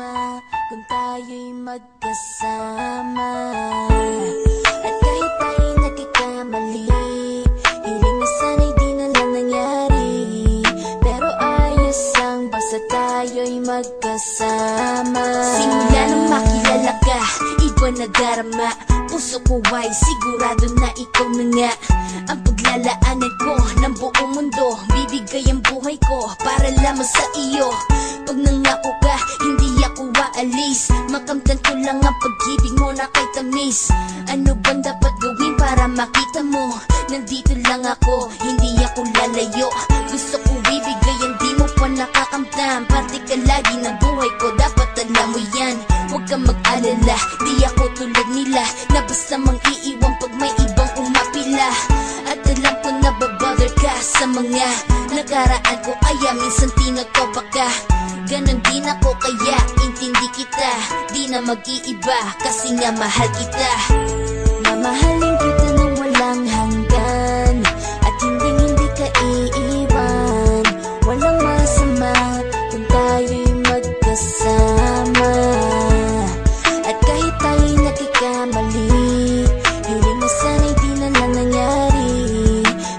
masama kung tayo'y magkasama. At kahit tayo'y nagkakamali, hiling na sana'y di na lang nangyari. Pero ayos ang basta tayo'y magkasama. Simula nang makilala ka, iba na darama. Puso ko ay sigurado na ikaw na nga ang paglalaanan ko ng buong mundo. Bibigay ang buhay ko para lamang sa iyo. Pag nangako ka, hindi ako waalis. Makamtan ko lang ang pag-ibig mo na kay tamis. Ano bang dapat gawin para makita mo? Nandito lang ako, hindi ako lalayo. Gusto ko bibigay ang di mo pa nakakamtan. Parte ka lagi ng buhay ko, dapat alam mo yan. Huwag kang mag-alala, di ako tulad nila na basta mang iiwan pag may ibang umapila. At alam ko na babother ka sa mga nakaraan ko, kaya minsan tinatopa ka. Ganon din ako kaya intindi kita, di na mag-iiba kasi nga mahal kita. Mamahalin kita nang walang hanggan at hindi ka iiwan. Walang masama kung tayo'y magkasama. At kahit tayo'y nagkakamali, hiling na sana'y di na lang nangyari.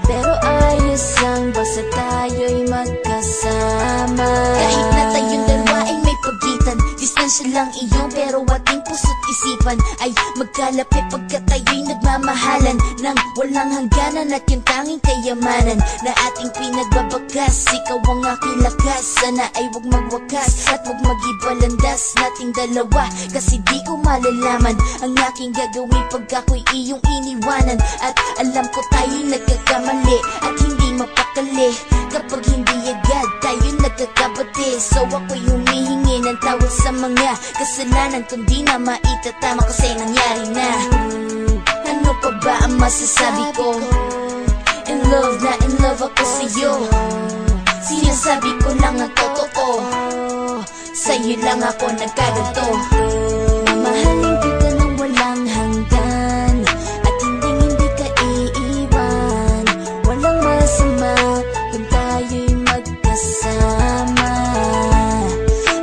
Pero ayos lang basta tayo'y magkasama. Kahit na tayong dalawa ay may pagitan, distansya lang iyon pero ating puso't isipan ay magkalapit pagkat tayo'y nagmamahalan nang walang hangganan. At yung tanging kayamanan na ating pinagbabagas, ikaw ang aking lakas. Sana ay wag magwakas at wag mag-ibalandas nating dalawa, kasi di ko malalaman ang aking gagawin pag ako'y iyong iniwanan. At alam ko tayo'y nagkakamali at hindi mapakali kapag hindi agad tayo'y nagkakabati. So ako'y humihingi ng tawad sa mga kasalanan kung di na maitatama kasi nangyari na. Ano pa ba ang masasabi ko? In love na in love ako sa'yo. Sinasabi ko lang ang totoo, sa'yo lang ako nagkaganto. Mamahalin kita nang walang hanggan at hindi ka iiwan. Walang masama kung tayo'y magkasama.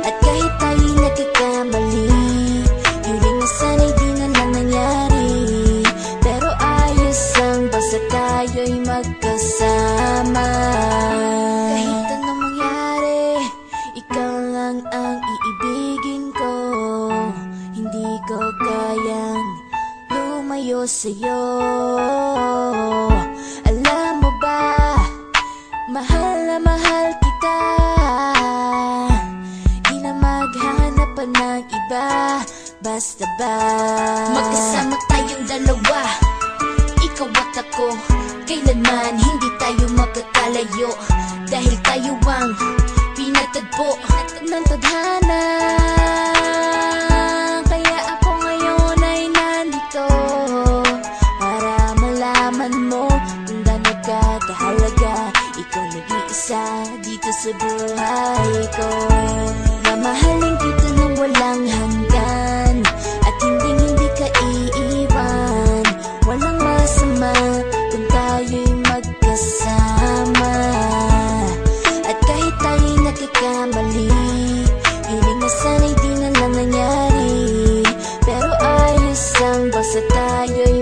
At kahit tayo'y nagkakamali, hiling na sana'y di na lang nangyari. Pero ayos lang basta tayo'y magkasama. Kahit anong mangyari, ikaw lang ang iibigin ko. Hindi ko kayang lumayo sa'yo. Alam mo ba, mahal na mahal kita. Di na maghanap pa ng iba, basta ba magkasama tayong dalawa, ikaw at ako. Kailanman hindi tayo magkakalayo, dahil tayo ang pinatagpo ng tadhana. Kaya ako ngayon ay nandito para malaman mo kung gaano ka kahalaga. Ikaw nag-iisa dito sa buhay ko. Mamahalin kita nang walang hanggan at hindi ka iiwan. Walang masama kung tayo'y magkasama. At kahit tayo'y nagkakamali, hiling na sana'y di na lang nangyari. Pero ayos lang basta tayo'y